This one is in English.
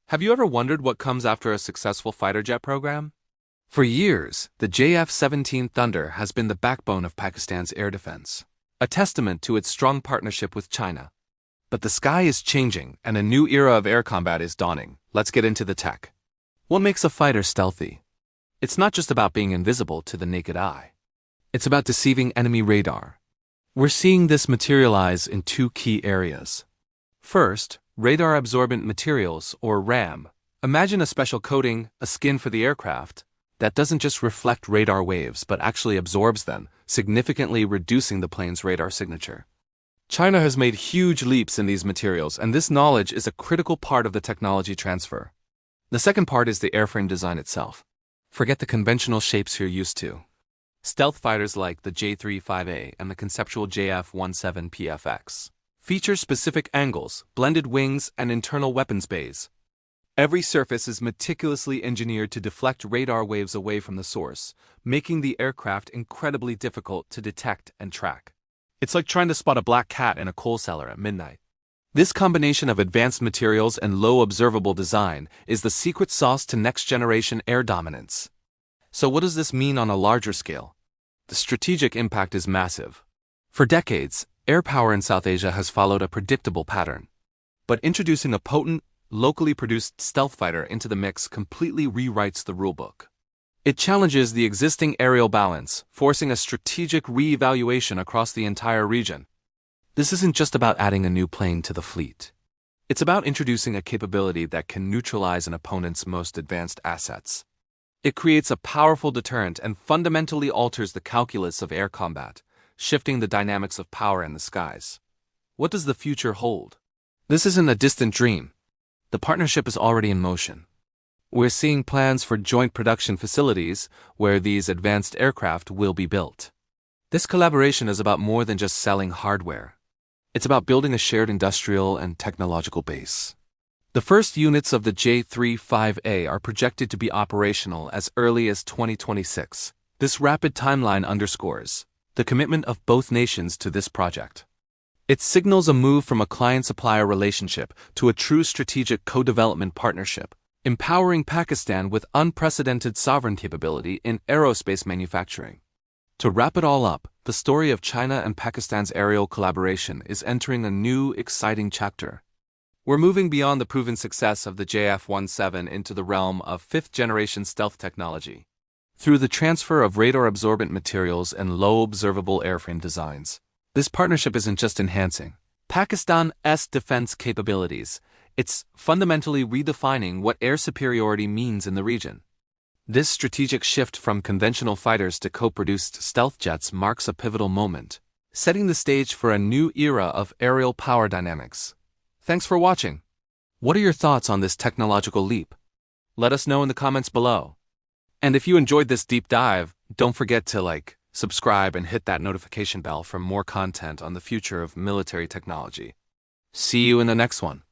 Have you ever wondered what comes after a successful fighter jet program? For years, the JF-17 Thunder has been the backbone of Pakistan's air defense, a testament to its strong partnership with China. But the sky is changing, and a new era of air combat is dawning. Let's get into the tech. What makes a fighter stealthy? It's not just about being invisible to the naked eye. It's about deceiving enemy radar. We're seeing this materialize in two key areas. First, radar-absorbent materials, or RAM. Imagine a special coating, a skin for the aircraft, that doesn't just reflect radar waves but actually absorbs them, significantly reducing the plane's radar signature. China has made huge leaps in these materials, and this knowledge is a critical part of the technology transfer. The second part is the airframe design itself. Forget the conventional shapes you're used to. Stealth fighters like the J-35A and the conceptual JF-17 PFX feature specific angles, blended wings, and internal weapons bays. Every surface is meticulously engineered to deflect radar waves away from the source, making the aircraft incredibly difficult to detect and track. It's like trying to spot a black cat in a coal cellar at midnight. This combination of advanced materials and low observable design is the secret sauce to next-generation air dominance. So what does this mean on a larger scale? The strategic impact is massive. For decades, air power in South Asia has followed a predictable pattern. But introducing a potent, locally produced stealth fighter into the mix completely rewrites the rulebook. It challenges the existing aerial balance, forcing a strategic re-evaluation across the entire region. This isn't just about adding a new plane to the fleet. It's about introducing a capability that can neutralize an opponent's most advanced assets. It creates a powerful deterrent and fundamentally alters the calculus of air combat, shifting the dynamics of power in the skies. What does the future hold? This isn't a distant dream. The partnership is already in motion. We're seeing plans for joint production facilities where these advanced aircraft will be built. This collaboration is about more than just selling hardware. It's about building a shared industrial and technological base. The first units of the J-35A are projected to be operational as early as 2026. This rapid timeline underscores the commitment of both nations to this project. It signals a move from a client-supplier relationship to a true strategic co-development partnership, empowering Pakistan with unprecedented sovereign capability in aerospace manufacturing. To wrap it all up, the story of China and Pakistan's aerial collaboration is entering a new, exciting chapter. We're moving beyond the proven success of the JF-17 into the realm of fifth-generation stealth technology. Through the transfer of radar-absorbent materials and low-observable airframe designs, this partnership isn't just enhancing Pakistan's defense capabilities, it's fundamentally redefining what air superiority means in the region. This strategic shift from conventional fighters to co-produced stealth jets marks a pivotal moment, setting the stage for a new era of aerial power dynamics. Thanks for watching. What are your thoughts on this technological leap? Let us know in the comments below. And if you enjoyed this deep dive, don't forget to subscribe, and hit that notification bell for more content on the future of military technology. See you in the next one.